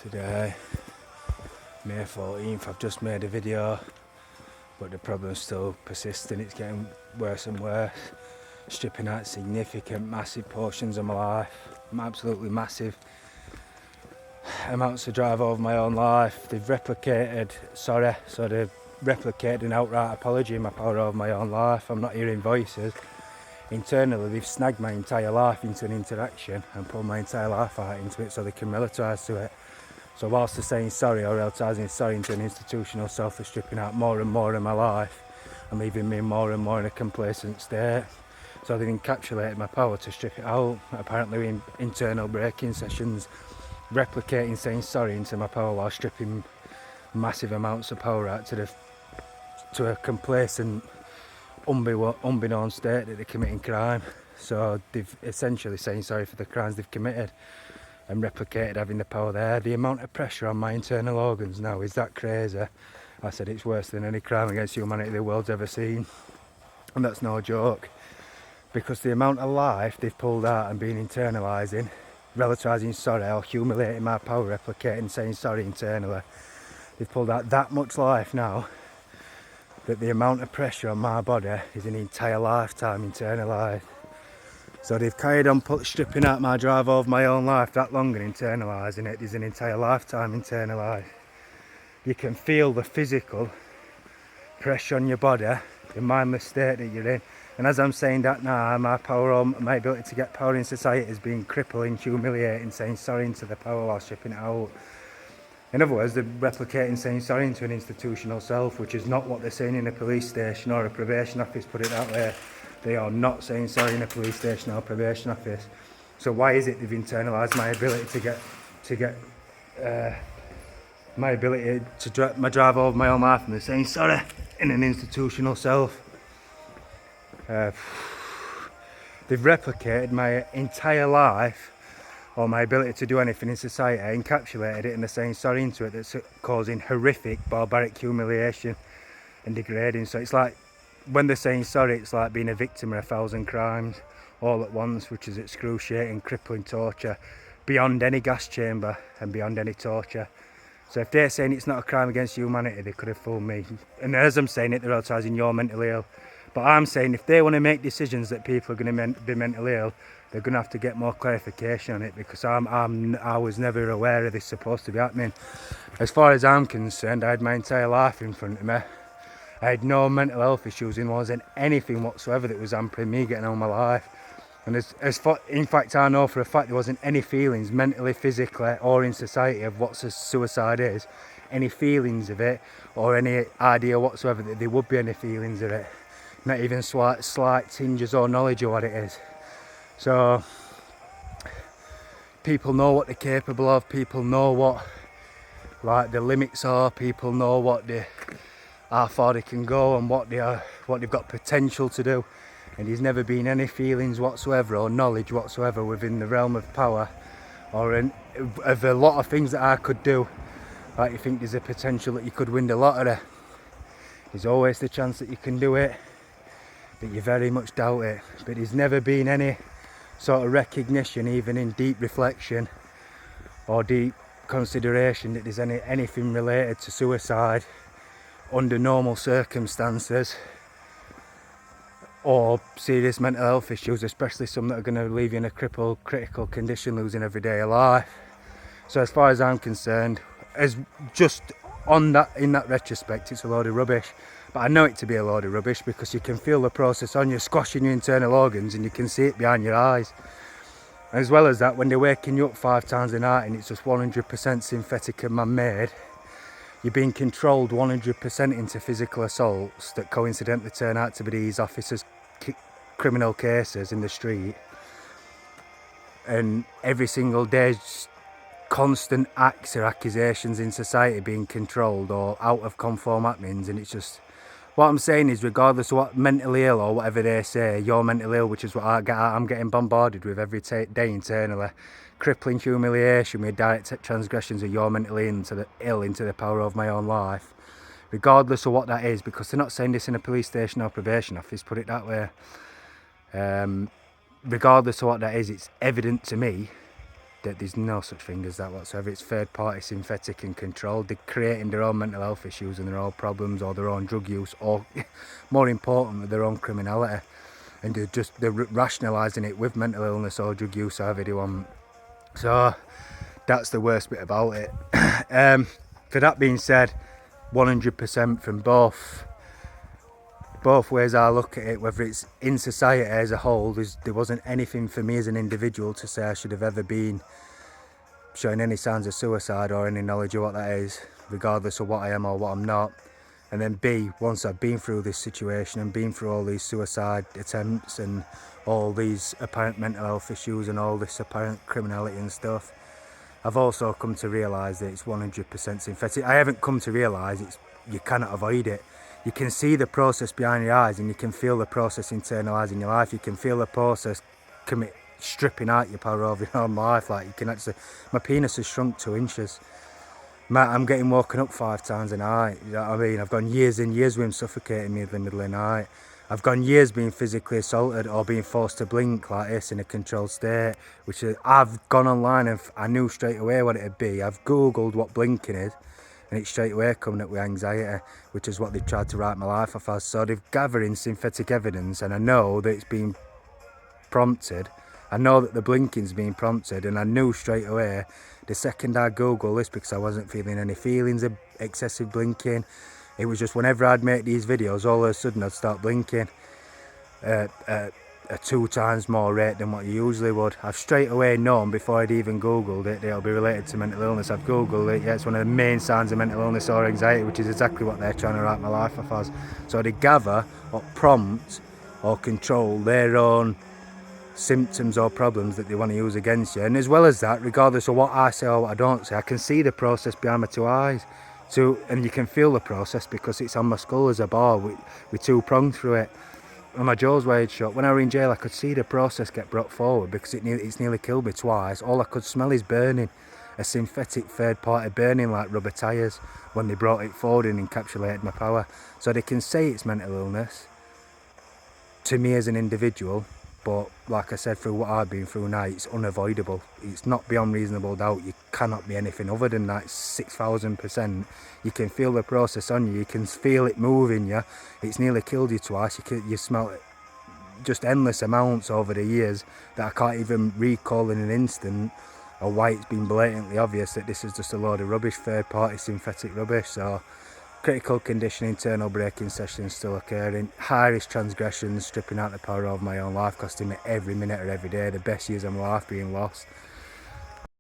Today, May 14th, I've just made a video, but the problem's still persisting. It's getting worse and worse. Stripping out significant, massive portions of my life. Absolutely massive amounts to drive over my own life. They've replicated an outright apology in my power over my own life. I'm not hearing voices. Internally, they've snagged my entire life into an interaction and pulled my entire life out into it so they can relativise to it. So whilst they're saying sorry or relatising sorry into an institutional self, they're stripping out more and more of my life and leaving me more and more in a complacent state. So they've encapsulated my power to strip it out, apparently in internal breaking sessions, replicating saying sorry into my power while stripping massive amounts of power out to a complacent, unbeknown state that they're committing crime. So they've essentially saying sorry for the crimes they've committed and replicated having the power there. The amount of pressure on my internal organs now is that crazy. I said it's worse than any crime against humanity the world's ever seen, and that's no joke, because the amount of life they've pulled out and been internalising, relativising sorry or humiliating my power, replicating saying sorry internally, they've pulled out that much life now that the amount of pressure on my body is an entire lifetime internalised. So they've carried on stripping out my drive over my own life that long and internalising it. There's an entire lifetime internalised. You can feel the physical pressure on your body, the mindless state that you're in. And as I'm saying that now, my ability to get power in society is being crippling, humiliating, saying sorry into the power while stripping it out. In other words, they're replicating saying sorry into an institutional self, which is not what they're saying in a police station or a probation office, put it that way. They are not saying sorry in a police station or probation office. So why is it they've internalised my ability my drive over my own life, and they're saying sorry in an institutional self? They've replicated my entire life or my ability to do anything in society, encapsulated it, and they're saying sorry into it. That's causing horrific, barbaric humiliation and degrading. So it's like, when they're saying sorry, it's like being a victim of 1,000 crimes all at once, which is excruciating, crippling torture beyond any gas chamber and beyond any torture. So if they're saying it's not a crime against humanity, they could have fooled me. And as I'm saying it, they're advertising you're mentally ill. But I'm saying if they want to make decisions that people are going to be mentally ill, they're going to have to get more clarification on it, because I was never aware of this supposed to be happening. As far as I'm concerned, I had my entire life in front of me. I had no mental health issues, and wasn't anything whatsoever that was hampering me getting on my life. And in fact, I know for a fact there wasn't any feelings mentally, physically, or in society of what suicide is, any feelings of it, or any idea whatsoever that there would be any feelings of it. Not even slight tinges or knowledge of what it is. So people know what they're capable of, people know what the limits are, people know how far they can go and what they've got potential to do. And there's never been any feelings whatsoever or knowledge whatsoever within the realm of power or of a lot of things that I could do. Like, you think there's a potential that you could win the lottery. There's always the chance that you can do it, but you very much doubt it. But there's never been any sort of recognition, even in deep reflection or deep consideration, that there's anything related to suicide under normal circumstances, or serious mental health issues, especially some that are going to leave you in a crippled, critical condition, losing everyday life. So as far as I'm concerned, in that retrospect, it's a load of rubbish. But I know it to be a load of rubbish because you can feel the process on you, squashing your internal organs, and you can see it behind your eyes. As well as that, when they're waking you up 5 times a night and it's just 100% synthetic and man-made, you're being controlled 100% into physical assaults that coincidentally turn out to be these officers' criminal cases in the street. And every single day's constant acts or accusations in society being controlled or out of conform happenings. And it's just, what I'm saying is, regardless of what mentally ill or whatever they say, you're mentally ill, which is what I'm getting bombarded with every day internally. Crippling humiliation with direct transgressions of your mentally ill into the power of my own life, regardless of what that is, because they're not saying this in a police station or probation office, put it that way. Regardless of what that is, it's evident to me there's no such thing as that whatsoever. It's third party, synthetic and controlled. They're creating their own mental health issues and their own problems, or their own drug use, or more importantly, their own criminality. And they're rationalising it with mental illness or drug use, however they want. So that's the worst bit about it. For that being said, 100% from both ways I look at it, whether it's in society as a whole, there wasn't anything for me as an individual to say I should have ever been showing any signs of suicide or any knowledge of what that is, regardless of what I am or what I'm not. And then B, once I've been through this situation and been through all these suicide attempts and all these apparent mental health issues and all this apparent criminality and stuff, I've also come to realise that it's 100% synthetic. I haven't come to realise you cannot avoid it. You can see the process behind your eyes, and you can feel the process internalising your life. You can feel the process stripping out your power over your own life. Like, you can actually, my penis has shrunk 2 inches. I'm getting woken up 5 times a night. You know what I mean? I've gone years and years with him suffocating me in the middle of the night. I've gone years being physically assaulted or being forced to blink like this in a controlled state, which I've gone online and I knew straight away what it'd be. I've googled what blinking is, and it's straight away coming up with anxiety, which is what they've tried to write my life off as. So they've gathered synthetic evidence, and I know that it's been prompted. I know that the blinking's been prompted, and I knew straight away the second I googled this, because I wasn't feeling any feelings of excessive blinking. It was just whenever I'd make these videos, all of a sudden I'd start blinking at 2 times more rate than what you usually would. I've straight away known before I'd even googled it that it'll be related to mental illness. I've googled it, yeah, it's one of the main signs of mental illness or anxiety, which is exactly what they're trying to write my life off as. So they gather or prompt or control their own symptoms or problems that they want to use against you. And as well as that, regardless of what I say or what I don't say, I can see the process behind my 2 eyes. And you can feel the process because it's on my skull as a bar with 2 prongs through it. And my jaw's wired shut. When I were in jail, I could see the process get brought forward because it's nearly killed me twice. All I could smell is burning, a synthetic third-party burning like rubber tyres when they brought it forward and encapsulated my power. So they can say it's mental illness to me as an individual, but like I said, through what I've been through now, it's unavoidable. It's not beyond reasonable doubt. You cannot be anything other than that. 6,000%. You can feel the process on you. You can feel it moving you. It's nearly killed you twice. You smell it just endless amounts over the years that I can't even recall in an instant, or why it's been blatantly obvious that this is just a load of rubbish, third-party synthetic rubbish. So critical condition, internal braking sessions still occurring, high-risk transgressions, stripping out the power of my own life, costing me every minute of every day, the best years of my life being lost.